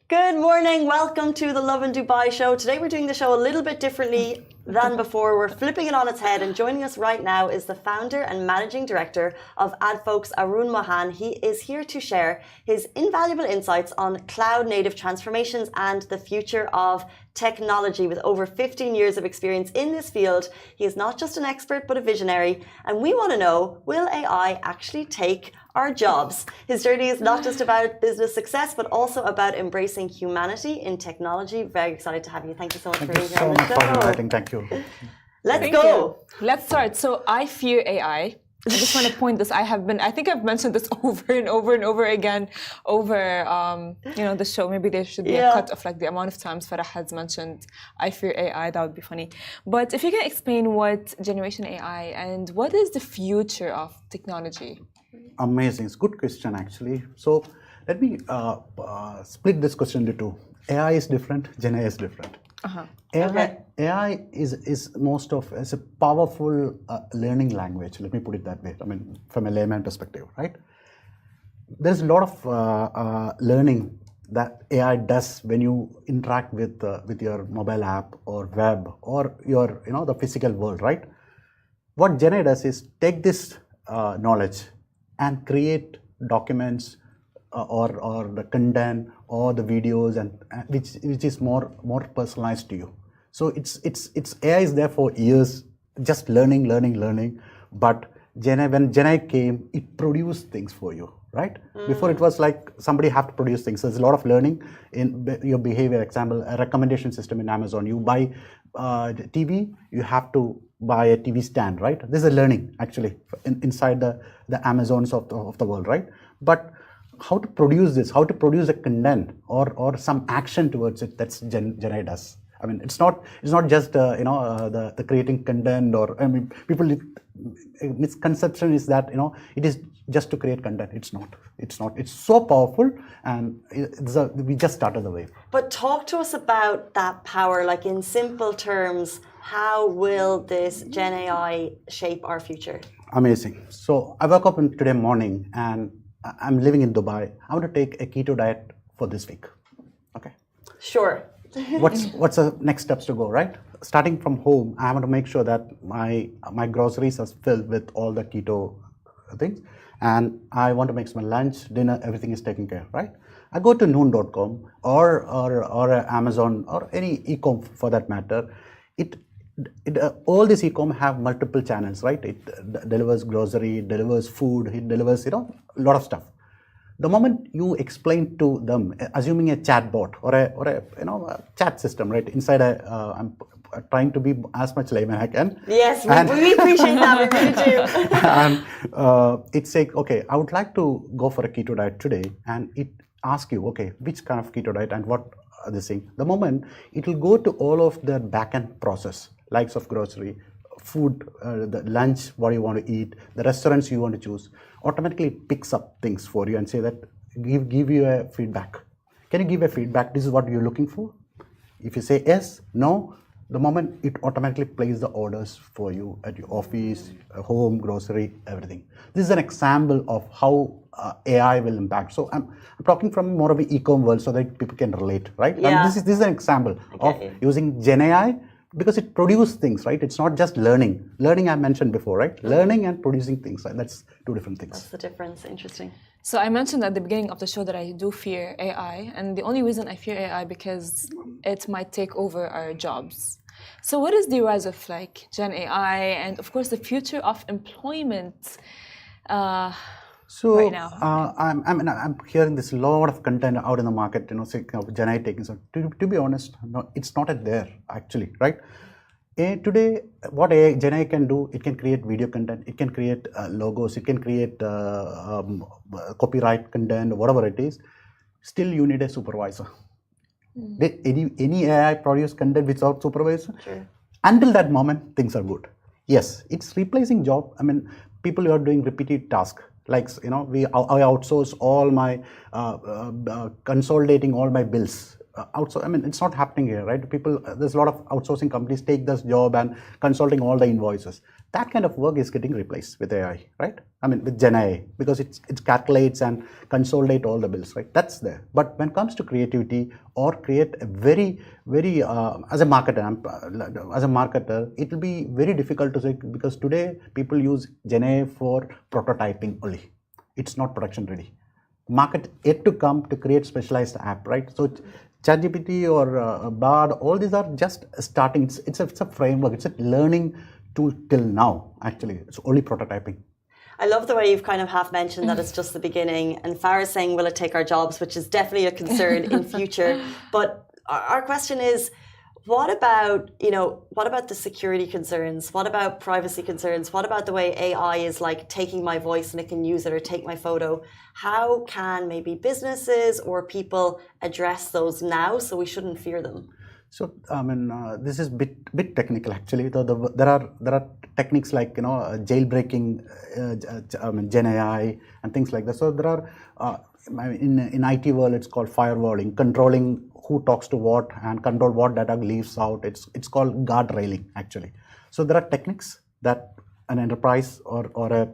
Good morning. Welcome to the Lovin Dubai show. Today we're doing the show a little bit differently than before. We're flipping it on its head, and joining us right now is the founder and managing director of Adfolks, Arun Mohan. He is here to share his invaluable insights on cloud native transformations and the future of technology. With over 15 years of experience in this field, he is not just an expert but a visionary, and we want to know, will AI actually take our jobs? His journey is not just about business success, but also about embracing humanity in technology. Very excited to have you. Thank you so much for being here on the show. Thank you so much for inviting. Thank you. Let's go. Let's start. So I fear AI. I just want to point this. I think I've mentioned this over and over and over again over, the show. Maybe there should be a cut of like the amount of times Farah has mentioned I fear AI. That would be funny. But if you can explain what generation AI and what is the future of technology? Amazing. It's a good question, actually. So let me split this question into two. AI is different, Gen AI is different. AI is a powerful learning language. Let me put it that way. I mean, from a layman perspective, right? There's a lot of learning that AI does when you interact with your mobile app or web or your the physical world, right? What Gen AI does is take this knowledge and create documents or the content or the videos and which is more personalized to you. So it's AI is there for years, just learning. But when Gen AI came, it produced things for you, right? Before it was like somebody have to produce things. So there's a lot of learning in your behavior. Example, a recommendation system in Amazon. You buy TV, you have to buy a TV stand, right? This is a learning actually inside the Amazons of the world, right? But how to produce this, how to produce a content or some action towards it, that's Gen AI does. I mean, it's not just the creating content people misconception is that it is just to create content. It's not. It's so powerful, and we just started the wave. But talk to us about that power, like in simple terms. How will this Gen AI shape our future? Amazing. So I woke up today morning and I'm living in Dubai. I want to take a keto diet for this week. Okay. Sure. What's the next steps to go, right? Starting from home, I want to make sure that my groceries are filled with all the keto things, and I want to make my lunch, dinner, everything is taken care of, right? I go to noon.com or Amazon or any e-com for that matter. All these e-com have multiple channels, right? It delivers grocery, it delivers food, it delivers a lot of stuff. The moment you explain to them, assuming a chat bot or a chat system, right? Inside I'm trying to be as much layman I can. Yes, we appreciate that. We really do. And it's like, okay, I would like to go for a keto diet today, and it asks you, okay, which kind of keto diet and what this thing. The moment it will go to all of the back-end process, likes of grocery, food, the lunch, what you want to eat, the restaurants you want to choose, automatically it picks up things for you and say that, give you a feedback. Can you give a feedback? This is what you're looking for. If you say yes, no, the moment it automatically plays the orders for you at your office, home, grocery, everything. This is an example of how AI will impact. So I'm talking from more of an e-com world so that people can relate, right? Yeah. This is an example of using Gen AI because it produces things, right? It's not just learning. Learning I mentioned before, right? Learning and producing things. That's two different things. That's the difference. Interesting. So I mentioned at the beginning of the show that I do fear AI, and the only reason I fear AI because it might take over our jobs. So what is the rise of like Gen AI and of course the future of employment right now? I'm hearing this lot of content out in the market, Gen AI taking. So to be honest, no, it's not there actually, right? Today, what Gen AI can do, it can create video content, it can create logos, it can create copyright content, whatever it is. Still, you need a supervisor. Did any AI produce content without supervisor? Sure. Until that moment, things are good. Yes, it's replacing job. I mean, people who are doing repetitive tasks. Like, I outsource all my, consolidating all my bills outsource. I mean, it's not happening here, right? People, there's a lot of outsourcing companies take this job and consulting all the invoices. That kind of work is getting replaced with AI, right? I mean, with Gen AI, because it calculates and consolidate all the bills, right? That's there. But when it comes to creativity or create a very, very, as a marketer, it will be very difficult to say, because today people use Gen AI for prototyping only. It's not production ready. Market yet to come to create specialized app, right? So ChatGPT or Bard, all these are just starting. It's a framework. It's a learning tool till now. Actually, it's only prototyping. I love the way you've kind of half mentioned that it's just the beginning, and Farah's saying, will it take our jobs, which is definitely a concern in future. But our question is, what about the security concerns? What about privacy concerns? What about the way AI is like taking my voice and it can use it, or take my photo? How can maybe businesses or people address those now so we shouldn't fear them? So I mean, this is bit technical actually. There are techniques like jailbreaking, Gen AI and things like that. So there are in IT world it's called firewalling, controlling who talks to what and control what data leaves out. It's called guard railing actually. So there are techniques that an enterprise or a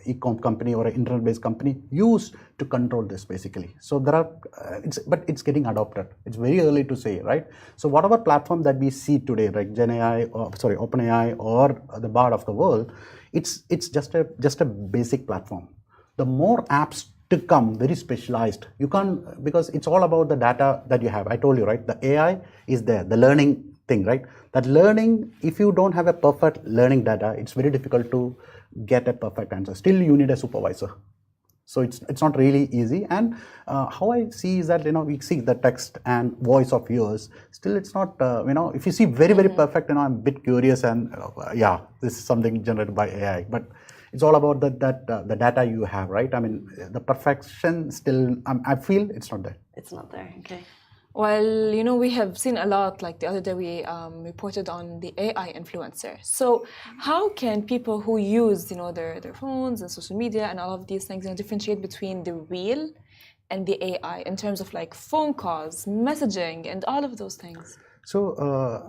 e-com company or an internet-based company use to control this basically. So there are, but it's getting adopted. It's very early to say, right? So whatever platform that we see today, like Gen AI, OpenAI, or the Bard of the world, it's just a basic platform. The more apps to come, very specialized, you can't, because it's all about the data that you have. I told you, right? The AI is there, the learning thing, right? That learning, if you don't have a perfect learning data, it's very difficult to get a perfect answer. Still, you need a supervisor. So it's not really easy. And how I see is that, we see the text and voice of yours. Still, it's not, if you see very, very perfect, I'm a bit curious and yeah, this is something generated by AI. But it's all about the data you have, right? I mean, the perfection still, I feel it's not there. It's not there, okay. Well, we have seen a lot, like the other day we reported on the AI influencer. So how can people who use, their phones and social media and all of these things, differentiate between the real and the AI in terms of like phone calls, messaging, and all of those things? So,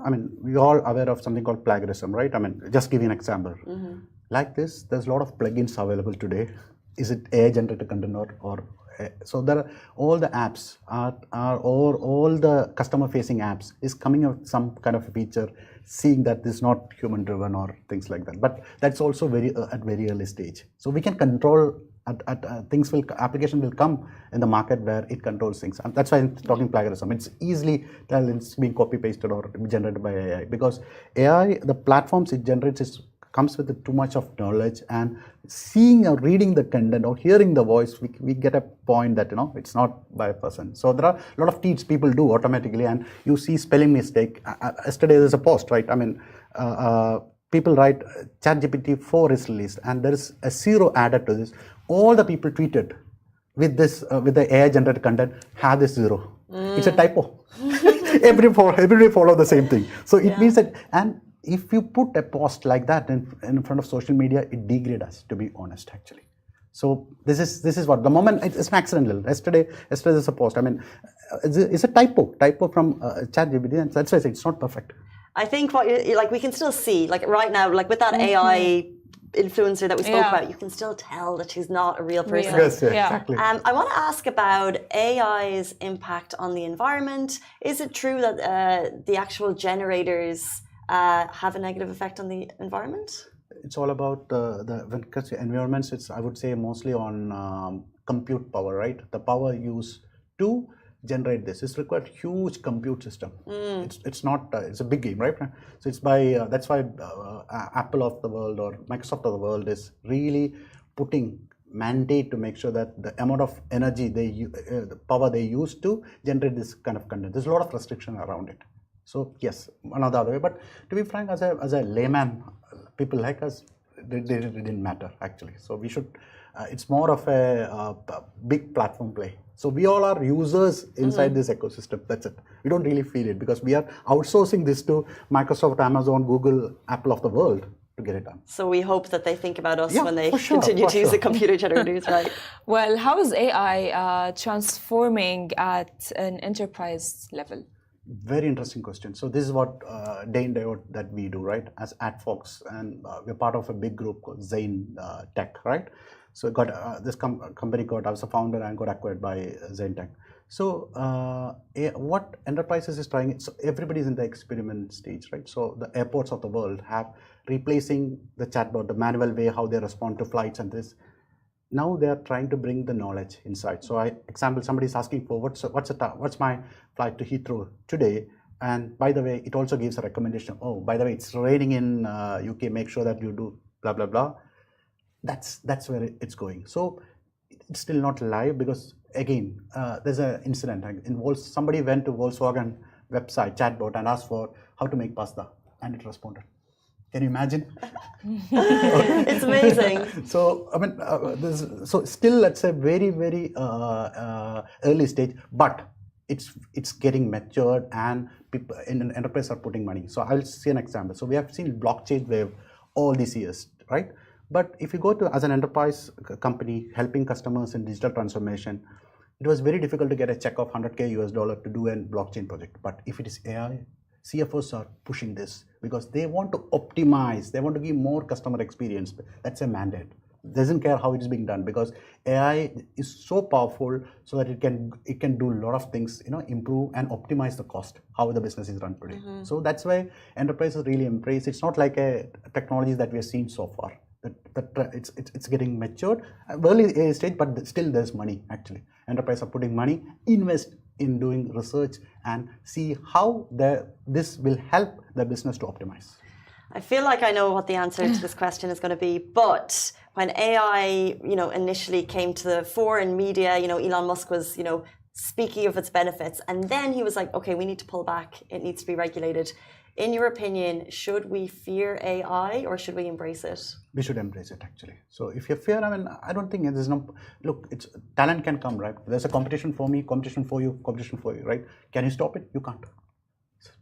I mean, we're all aware of something called plagiarism, right? I mean, just give you an example. Mm-hmm. Like this, there's a lot of plugins available today. Is it AI generated content or so there are all the apps or all the customer facing apps is coming out some kind of a feature, seeing that this is not human driven or things like that. But that's also at very early stage. So we can control application will come in the market where it controls things. And that's why I'm talking plagiarism. It's easily tell it's being copy pasted or generated by AI, because AI, the platforms it generates comes with too much of knowledge, and seeing or reading the content or hearing the voice, we get a point that it's not by a person. So there are a lot of tests people do automatically, and you see spelling mistake. Yesterday there's a post, right? I mean, people write ChatGPT 4 is released, and there is a 0 added to this. All the people tweeted with this with the AI generated content have this 0. It's a typo. Everybody follow the same thing. So it means that, and if you put a post like that in front of social media, it degrades us, to be honest, actually. So this is what the moment it's an accidental. Yesterday there's a post. I mean, it's a typo from ChatGPT, and that's why I say it's not perfect. I think we can still see, like right now, like with that AI influencer that we spoke about, you can still tell that she's not a real person. Yes, exactly. I want to ask about AI's impact on the environment. Is it true that the actual generators have a negative effect on the environment? It's all about when it comes to environments. It's, I would say, mostly on compute power, right? The power used to generate this. It's required huge compute system. It's not. It's a big game, right? So it's by that's why Apple of the world or Microsoft of the world is really putting mandate to make sure that the amount of energy the power they use to generate this kind of content. There's a lot of restriction around it. So yes, another way. But to be frank, as a layman, people like us, it didn't matter actually. So we should. It's more of a big platform play. So we all are users inside this ecosystem. That's it. We don't really feel it because we are outsourcing this to Microsoft, Amazon, Google, Apple of the world to get it done. So we hope that they think about us Yeah, when they for sure, continue for to use the sure. computer generators, right? Well, how is AI transforming at an enterprise level? Very interesting question. So this is what day in day out that we do, right? As Adfolks, and we're part of a big group called Zain Tech, right? So it got this company got. I was a founder and got acquired by Zain Tech. So what enterprises is trying? So everybody's in the experiment stage, right? So the airports of the world have replacing the chatbot, the manual way how they respond to flights and this. Now they are trying to bring the knowledge inside. So example, somebody is asking for what's my flight to Heathrow today, and by the way, it also gives a recommendation. Oh, by the way, it's raining in UK. Make sure that you do blah blah blah. That's where it's going. So it's still not live because again, there's an incident. Somebody went to Volkswagen website chatbot and asked for how to make pasta, and it responded. Can you imagine? It's amazing. So I mean, so still let's say very early stage, but it's getting matured, and people in an enterprise are putting money. So I'll see an example. So we have seen blockchain wave all these years, right? But if you go to as an enterprise company helping customers in digital transformation, it was very difficult to get a check of $100K to do a blockchain project. But if it is AI, CFOs are pushing this because they want to optimize, they want to give more customer experience. That's a mandate. Doesn't care how it is being done because AI is so powerful so that it can do a lot of things, improve and optimize the cost, how the business is run today. So that's why enterprises really embrace. It's not like a technology that we have seen so far. It's getting matured, early stage, but still there's money actually. Enterprises are putting money, invest in doing research and see how this will help the business to optimize. I feel like I know what the answer to this question is going to be, but when AI, initially came to the fore in media, Elon Musk was, speaking of its benefits, and then he was like, okay, we need to pull back. It needs to be regulated. In your opinion, should we fear AI or should we embrace it? We should embrace it actually. So if you fear, I don't think there's no, look, talent can come, right? There's a competition for me, competition for you, right? Can you stop it? You can't.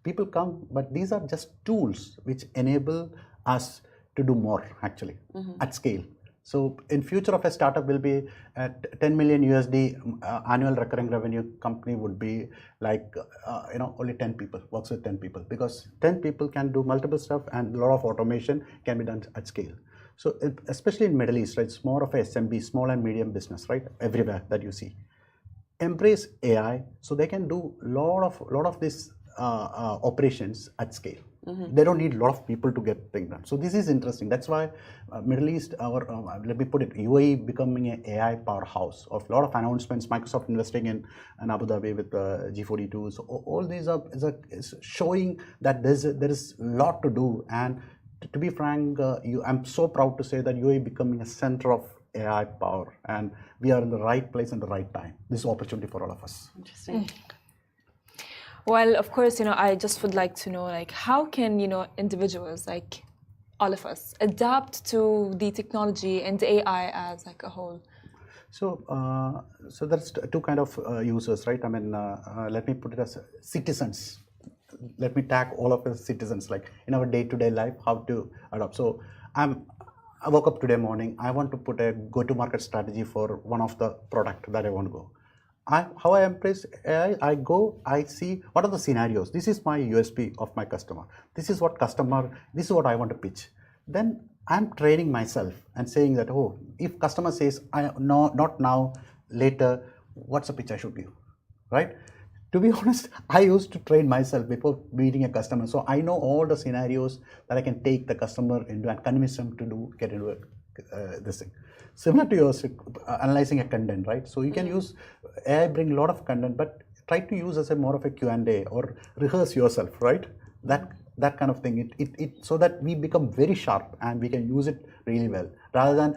People come, but these are just tools which enable us to do more actually at scale. So in future of a startup will be at 10 million USD annual recurring revenue company would be like, only 10 people, works with 10 people because 10 people can do multiple stuff and a lot of automation can be done at scale. So especially in Middle East, right, it's more of a SMB, small and medium business, right, everywhere that you see. Embrace AI so they can do lot of these operations at scale. They don't need a lot of people to get things done. So this is interesting. That's why Middle East, let me put it, UAE becoming an AI powerhouse of a lot of announcements. Microsoft investing in Abu Dhabi with G42. So all these is showing that there is a lot to do. And to be frank, I'm so proud to say that UAE becoming a center of AI power, and we are in the right place and the right time. This is opportunity for all of us. Interesting. Well, of course, I just would like to know, like, how can, individuals, like all of us, adapt to the technology and the AI as like a whole? So, so there's two kind of users, right? Let me put it as citizens. Let me tag all of us citizens, like in our day-to-day life, how to adopt. So, I woke up today morning. I want to put a go-to-market strategy for one of the product that I want to go. How I embrace AI, I see what are the scenarios. This is my USP of my customer. This is what I want to pitch. Then I'm training myself and saying that, if customer says, not now, later, what's the pitch I should give, right? To be honest, I used to train myself before meeting a customer. So I know all the scenarios that I can take the customer into and convince them to get into this thing. Similar to yours, analyzing a content, right? So you can use AI, bring a lot of content, but try to use as a more of a Q&A or rehearse yourself, right? That kind of thing. So that we become very sharp and we can use it really well. Rather than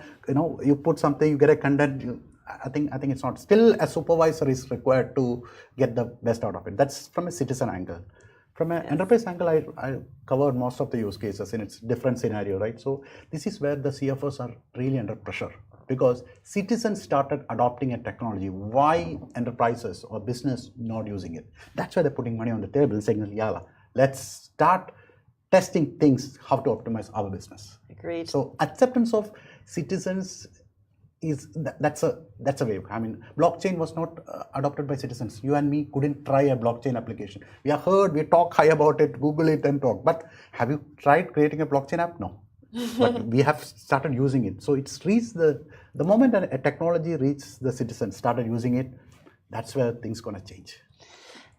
you put something, you get a content. I think it's not. Still, a supervisor is required to get the best out of it. That's from a citizen angle. From an enterprise angle, I covered most of the use cases in its different scenario, right? So this is where the CFOs are really under pressure because citizens started adopting a technology. Why enterprises or business not using it? That's why they're putting money on the table saying, "Yalla, let's start testing things, how to optimize our business. Agreed. So acceptance of citizens that's a wave. I mean, blockchain was not adopted by citizens. You and me couldn't try a blockchain application. We talk high about it, Google it and talk. But have you tried creating a blockchain app? No. But we have started using it. So it's reached the moment a technology reaches the citizens, started using it, that's where things gonna change.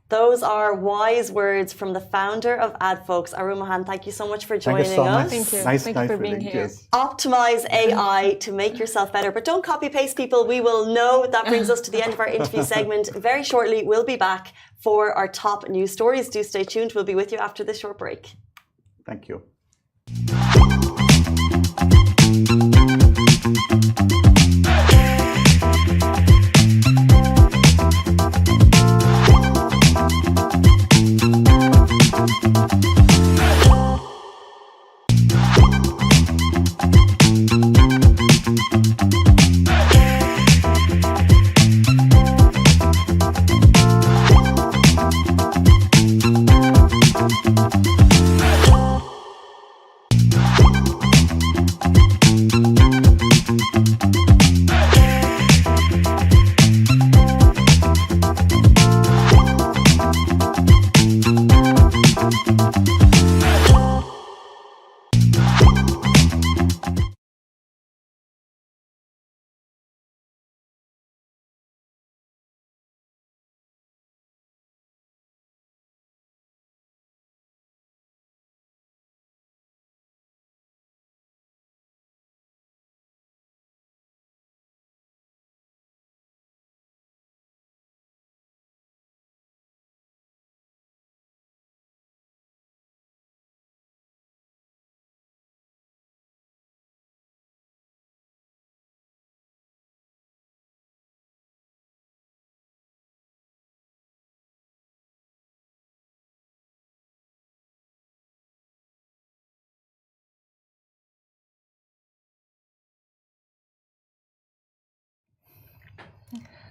Those are wise words from the founder of Adfolks, Arun Mohan. Thank you so much for joining Thank you so us. much. Thank you. Nice, Thank you for being feeling. here. Cheers. Optimize AI to make yourself better, but don't copy paste people. We will know. That brings us to the end of our interview segment. Very shortly, we'll be back for our top news stories. Do stay tuned. We'll be with you after this short break. Thank you.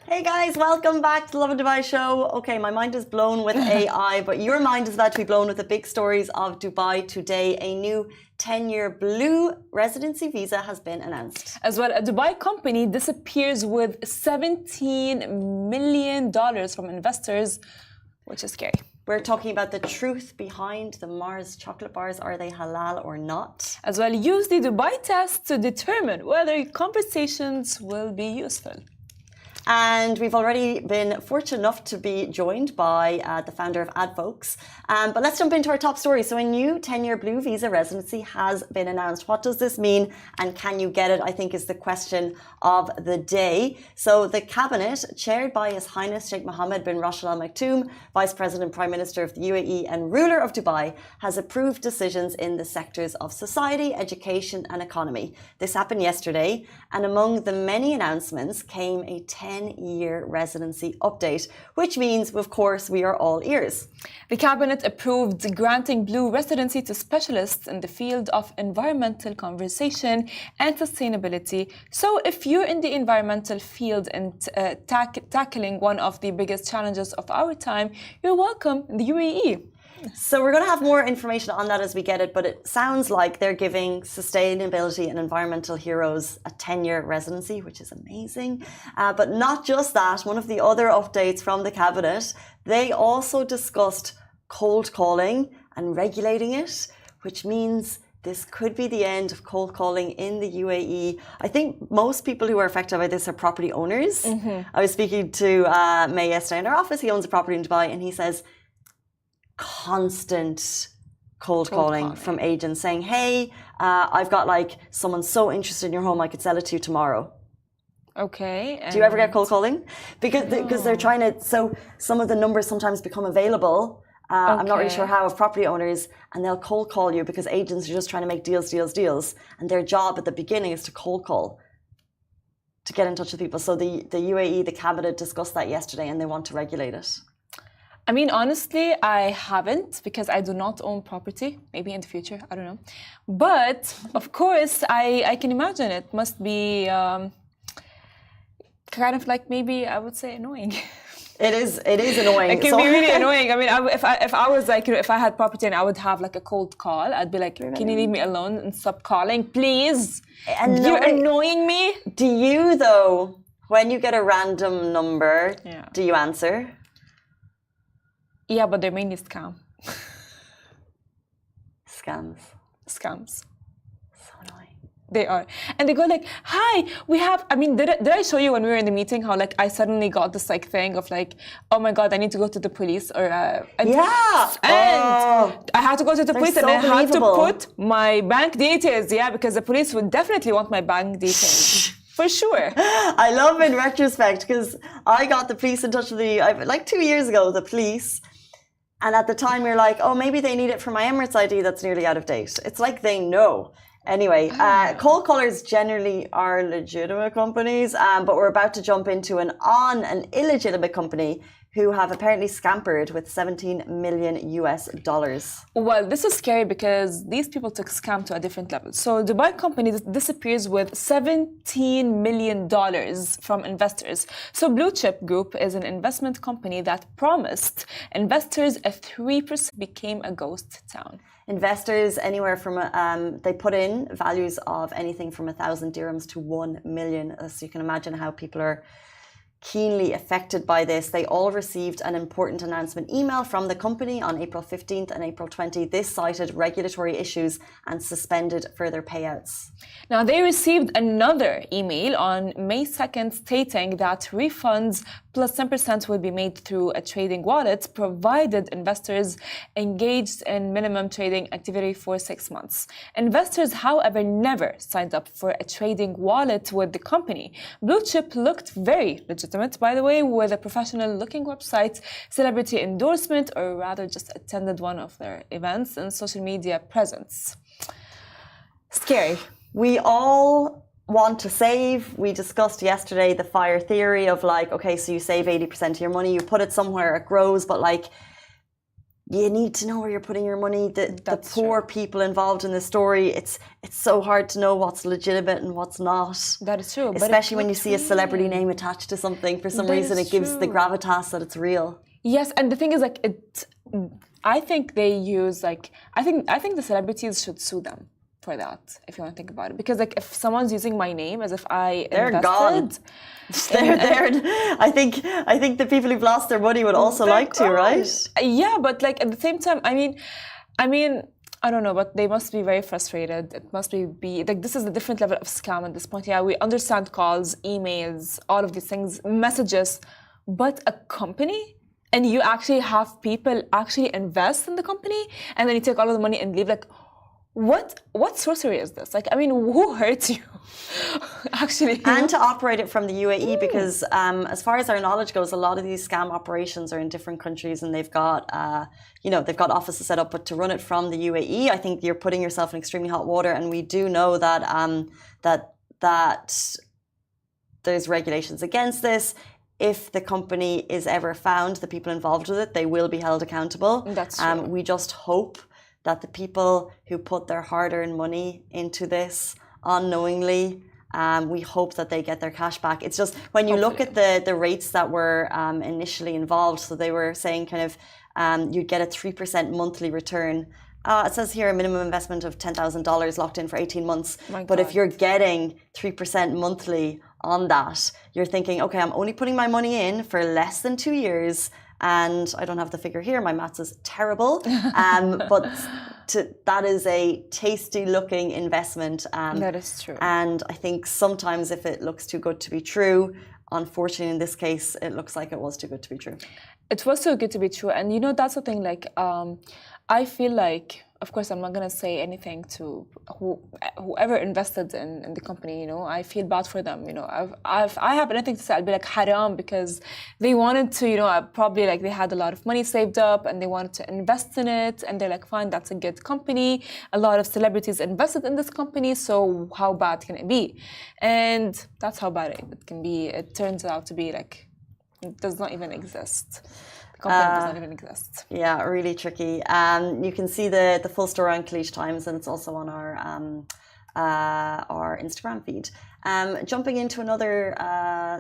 Hey guys, welcome back to the Lovin Dubai show. Okay, my mind is blown with AI, but your mind is about to be blown with the big stories of Dubai today. A new 10-year blue residency visa has been announced. As well, a Dubai company disappears with $17 million from investors, which is scary. We're talking about the truth behind the Mars chocolate bars. Are they halal or not? As well, use the Dubai test to determine whether conversations will be useful. And we've already been fortunate enough to be joined by the founder of Adfolks. But let's jump into our top story. So a new 10-year blue visa residency has been announced. What does this mean and can you get it, I think is the question of the day. So the cabinet, chaired by His Highness Sheikh Mohammed bin Rashid Al Maktoum, Vice President, Prime Minister of the UAE and ruler of Dubai, has approved decisions in the sectors of society, education and economy. This happened yesterday, and among the many announcements came a 10-year residency update, which means, of course, we are all ears. The cabinet approved granting blue residency to specialists in the field of environmental conservation and sustainability. So if you're in the environmental field and tackling one of the biggest challenges of our time, you're welcome in the UAE. So we're going to have more information on that as we get it, but it sounds like they're giving sustainability and environmental heroes a 10-year residency, which is amazing. But not just that, one of the other updates from the cabinet, they also discussed cold calling and regulating it, which means this could be the end of cold calling in the UAE. I think most people who are affected by this are property owners. I was speaking to May yesterday in our office. He owns a property in Dubai, and he says, constant cold calling from agents saying, hey, I've got like someone so interested in your home, I could sell it to you tomorrow. Okay. Do you ever get cold calling? Because they're trying to, so some of the numbers sometimes become available. I'm not really sure how, of property owners, and they'll cold call you because agents are just trying to make deals. And their job at the beginning is to cold call, to get in touch with people. So the UAE, the cabinet discussed that yesterday and they want to regulate it. I mean, honestly, I haven't because I do not own property. Maybe in the future, I don't know. But of course, I can imagine it must be kind of like maybe I would say annoying. It is annoying. It can be really annoying. I mean, if I was like, if I had property and I would have like a cold call, I'd be like, can you leave me alone and stop calling, please? You're annoying me. Do you though, when you get a random number, do you answer? Yeah, but they're mainly Scams. So annoying. They are. And they go like, hi, we have, I mean, did I show you when we were in the meeting how like I suddenly got this like thing of like, oh my God, I need to go to the police or... and I had to go to the police and I had to put my bank details, because the police would definitely want my bank details. For sure. I love in retrospect because I got the police in touch with me like 2 years ago, the police. And at the time you're like, oh, maybe they need it for my Emirates ID that's nearly out of date. It's like they know. Anyway, cold callers generally are legitimate companies, but we're about to jump into an illegitimate company who have apparently scampered with $17 million. Well, this is scary because these people took scam to a different level. So Dubai company disappears with $17 million from investors. So Blue Chip Group is an investment company that promised investors a 3% became a ghost town. Investors anywhere from, they put in values of anything from 1,000 dirhams to 1 million. So you can imagine how people are keenly affected by this. They all received an important announcement email from the company on April 15th and April 20th. This cited regulatory issues and suspended further payouts. Now, they received another email on May 2nd stating that refunds plus 10% will be made through a trading wallet, provided investors engaged in minimum trading activity for 6 months. Investors, however, never signed up for a trading wallet with the company. Blue Chip looked very legitimate, by the way, with a professional-looking website, celebrity endorsement, or rather just attended one of their events and social media presence. Scary. We all want to save. We discussed yesterday the FIRE theory of like, okay, so you save 80% of your money, you put it somewhere, it grows, but like, you need to know where you're putting your money. The poor people involved in the story, it's so hard to know what's legitimate and what's not. That is true. Especially when you see a celebrity name attached to something. For some reason, it gives the gravitas that it's real. Yes, and the thing is, like, I think they use like, I think the celebrities should sue them for that, if you want to think about it, because like if someone's using my name as if they're invested, gone. I think the people who've lost their money would also like to, right? Yeah, but like at the same time, I mean, I don't know, but they must be very frustrated. It must be like this is a different level of scam at this point. Yeah, we understand calls, emails, all of these things, messages, but a company. And you actually have people actually invest in the company, and then you take all of the money and leave. Like, what sorcery is this? Like, I mean, who hurts you? Actually, and to operate it from the UAE, because as far as our knowledge goes, a lot of these scam operations are in different countries, and they've got they've got offices set up. But to run it from the UAE, I think you're putting yourself in extremely hot water. And we do know that that there's regulations against this. If the company is ever found, the people involved with it, they will be held accountable. That's true. We just hope that the people who put their hard-earned money into this unknowingly, we hope that they get their cash back. It's just when you look at the rates that were initially involved, so they were saying kind of you'd get a 3% monthly return. It says here a minimum investment of $10,000 locked in for 18 months. But if you're getting 3% monthly on that, you're thinking, okay, I'm only putting my money in for less than 2 years. And I don't have the figure here. My maths is terrible. But that is a tasty looking investment. That is true. And I think sometimes if it looks too good to be true, unfortunately in this case, it looks like it was too good to be true. It was too good to be true. And you know, that's the thing, like, I feel like, of course, I'm not going to say anything to whoever invested in the company, you know, I feel bad for them, you know, I have anything to say, I'll be like haram, because they wanted to, you know, probably like they had a lot of money saved up and they wanted to invest in it. And they're like, fine, that's a good company. A lot of celebrities invested in this company. So how bad can it be? And that's how bad it can be. It turns out to be like, it does not even exist. Does not even exist. Yeah, really tricky. You can see the full story on Kalish Times, and it's also on our Instagram feed. Jumping into another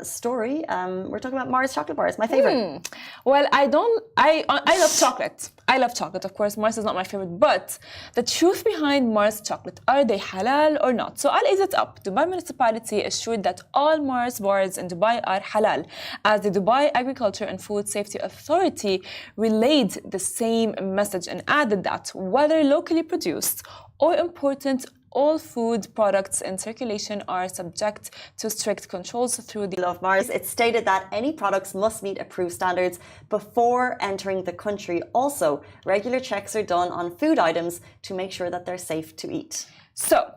story, we're talking about Mars chocolate bars, my favorite. Well, I love chocolate. I love chocolate, of course. Mars is not my favorite, but the truth behind Mars chocolate, are they halal or not? So I'll ease it up. Dubai municipality assured that all Mars bars in Dubai are halal, as the Dubai Agriculture and Food Safety Authority relayed the same message and added that whether locally produced or imported, all food products in circulation are subject to strict controls through the Love Mars. It stated that any products must meet approved standards before entering the country. Also, regular checks are done on food items to make sure that they're safe to eat. So,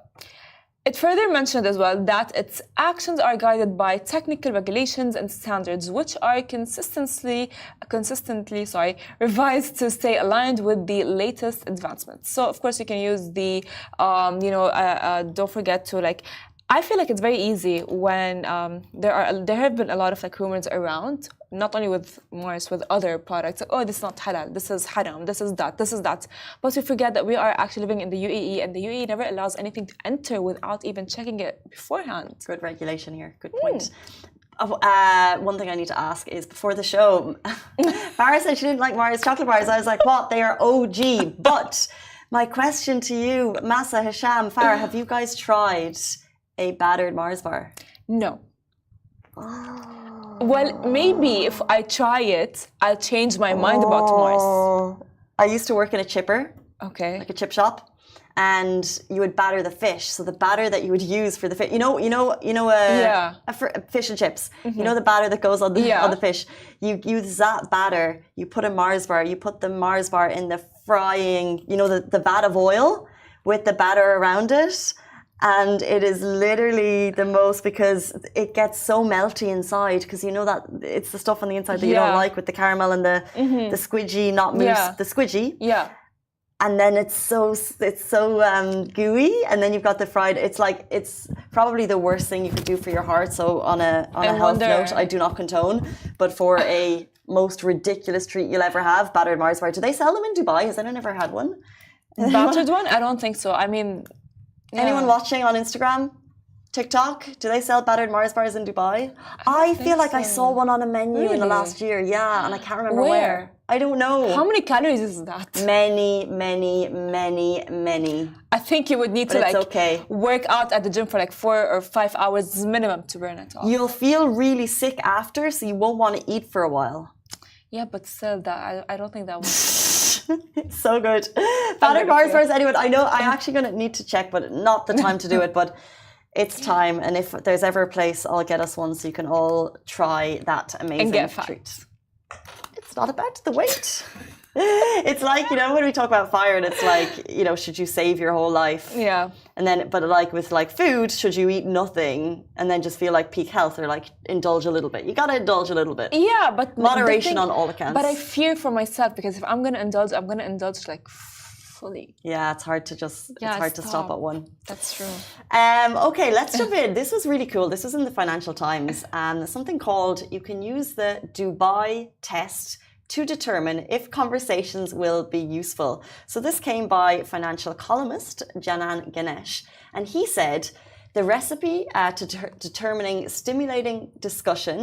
it further mentioned as well that its actions are guided by technical regulations and standards, which are consistently revised to stay aligned with the latest advancements. So, of course, you can use the, don't forget to like. I feel like it's very easy when there have been a lot of like rumors around, not only with Mars, with other products, like, oh, this is not halal, this is haram, this is that. But we forget that we are actually living in the UAE, and the UAE never allows anything to enter without even checking it beforehand. Good regulation here, good point. One thing I need to ask is, before the show, Farah said she didn't like Mars chocolate bars. I was like, what? They are OG. But my question to you, Massa, Hisham, Farah, have you guys tried a battered Mars bar? No. Well, maybe if I try it, I'll change my mind about Mars. I used to work in a chipper, Okay. like a chip shop, and you would batter the fish. So the batter that you would use for the fish, fish and chips. You know the batter that goes on the fish. You use that batter. You put a Mars bar. You put the Mars bar in the frying, the vat of oil with the batter around it. And it is literally the most, because it gets so melty inside, because you know that it's the stuff on the inside that you don't like, with the caramel and the squidgy, not mousse, the squidgy. Yeah. And then it's so gooey, and then you've got the fried. It's probably the worst thing you could do for your heart. So on a health note, I do not condone. But for a most ridiculous treat you'll ever have, battered Mars bar. Do they sell them in Dubai? Has anyone ever had one? Battered one? I don't think so. I mean. Yeah. Anyone watching on Instagram, TikTok, do they sell battered Mars bars in Dubai? I feel like I saw one on a menu in the last year, and I can't remember where. I don't know. How many calories is that? Many. I think you would need to work out at the gym for like 4 or 5 hours minimum to burn it off. You'll feel really sick after, so you won't want to eat for a while. Yeah, but still, I don't think that would. So good. Battered Mars bars, anyone? I know I'm actually going to need to check, but not the time to do it. But it's time. And if there's ever a place, I'll get us one so you can all try that amazing treat. It's not about the weight. It's like, when we talk about fire, and it's like, should you save your whole life? Yeah. And then, but like with like food, should you eat nothing and then just feel like peak health, or like indulge a little bit? You got to indulge a little bit. Yeah, but moderation on all accounts. But I fear for myself, because if I'm going to indulge, I'm going to indulge like fully. Yeah, it's hard to to stop at one. That's true. Okay, let's jump in. This was really cool. This was in the Financial Times. There's something called, you can use the Dubai test to determine if conversations will be useful. So this came by financial columnist Janan Ganesh, and he said the recipe to determining stimulating discussion,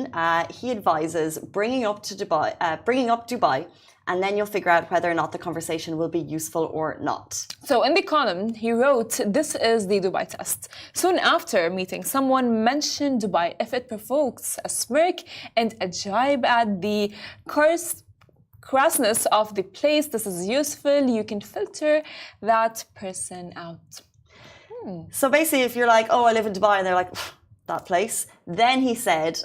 he advises bringing up Dubai, and then you'll figure out whether or not the conversation will be useful or not. So in the column, he wrote, this is the Dubai test. Soon after meeting, someone mentioned Dubai. If it provokes a smirk and a jibe at the crassness of the place, this is useful. You can filter that person out. So basically, if you're like, oh, I live in Dubai, and they're like, that place, then he said,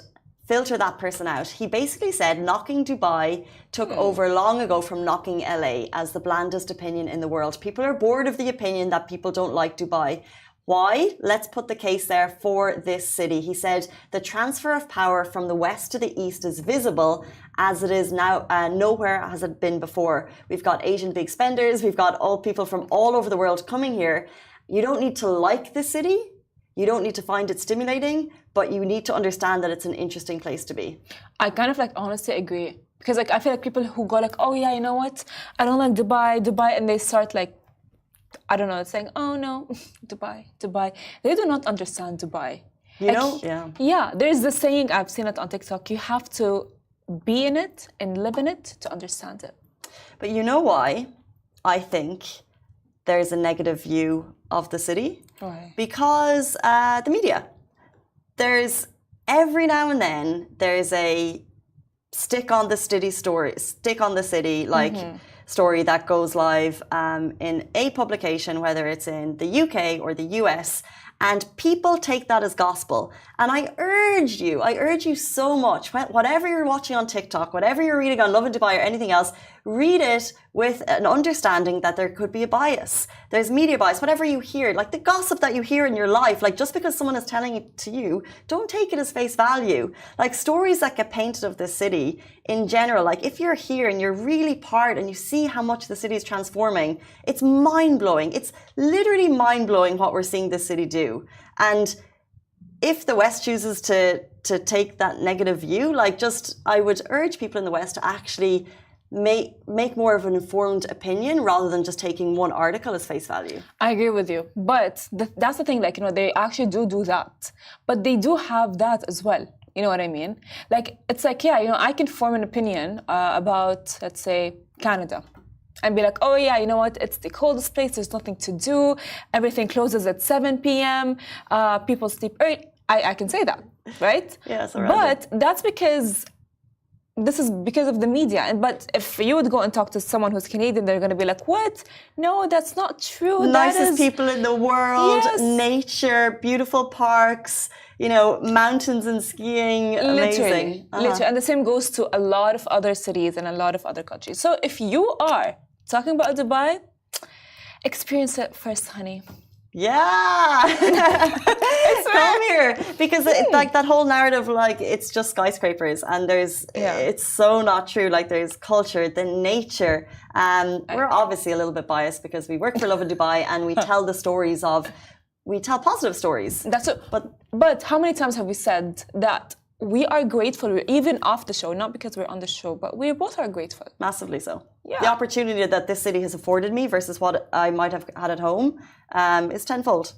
filter that person out. He basically said knocking Dubai took over long ago from knocking LA as the blandest opinion in the world. People are bored of the opinion that people don't like Dubai. Why? Let's put the case there for this city. He said the transfer of power from the west to the east is visible as it is now. Nowhere has it been before. We've got Asian big spenders. We've got all people from all over the world coming here. You don't need to like the city. You don't need to find it stimulating, but you need to understand that it's an interesting place to be. I kind of honestly agree. Because I feel like people who go oh yeah, you know what? I don't like Dubai, and they start I don't know, it's saying, oh no, Dubai. They do not understand Dubai. You know? Yeah. Yeah, there's the saying, I've seen it on TikTok, you have to be in it and live in it to understand it. But you know why I think there's a negative view of the city? Why? Because the media. There's every now and then there's a stick on the city like story that goes live in a publication, whether it's in the UK or the US, and people take that as gospel. And I urge you so much, whatever you're watching on TikTok, whatever you're reading on Lovin Dubai or anything else, read it with an understanding that there could be a bias. There's media bias, whatever you hear, like the gossip that you hear in your life, like just because someone is telling it to you, don't take it as face value. Like stories that get painted of the city in general, like if you're here and you're really part and you see how much the city is transforming, it's mind-blowing. It's literally mind-blowing what we're seeing this city do. And if the West chooses to take that negative view, like just, I would urge people in the West to actually make more of an informed opinion rather than just taking one article as face value. I agree with you. But that's the thing, like, you know, they actually do that. But they do have that as well. You know what I mean? Like, it's like, yeah, you know, I can form an opinion about, let's say, Canada. And be like, oh yeah, you know what? It's the coldest place. There's nothing to do. Everything closes at 7 p.m. People sleep early. I can say that, right? Yeah, so but that's because this is because of the media. But if you would go and talk to someone who's Canadian, they're going to be like, what? No, that's not true. Nicest people in the world, yes. Nature, beautiful parks, you know, mountains and skiing, amazing. Literally. And the same goes to a lot of other cities and a lot of other countries. So if you are talking about Dubai, experience it first, honey. Yeah, come here, because like that whole narrative, like it's just skyscrapers, and it's so not true. Like there's culture, the nature. We're obviously a little bit biased because we work for Lovin Dubai, and we tell the stories we tell positive stories. That's it. But how many times have we said that we are grateful, even off the show, not because we're on the show, but we both are grateful. Massively so. Yeah. The opportunity that this city has afforded me versus what I might have had at home is tenfold.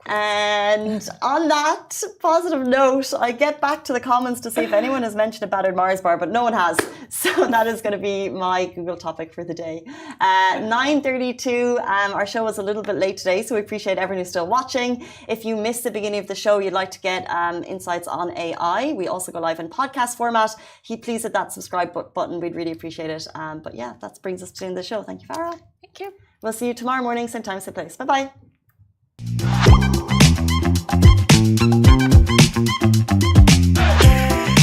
And on that positive note, I get back to the comments to see if anyone has mentioned a battered Mars bar, but no one has. So that is going to be my Google topic for the day. 9:32, our show was a little bit late today, so we appreciate everyone who's still watching. If you missed the beginning of the show, you'd like to get insights on AI, we also go live in podcast format. Please hit that subscribe button. We'd really appreciate it. But yeah, that brings us to the end of the show. Thank you, Farah. Thank you. We'll see you tomorrow morning, same time, same place. Bye-bye.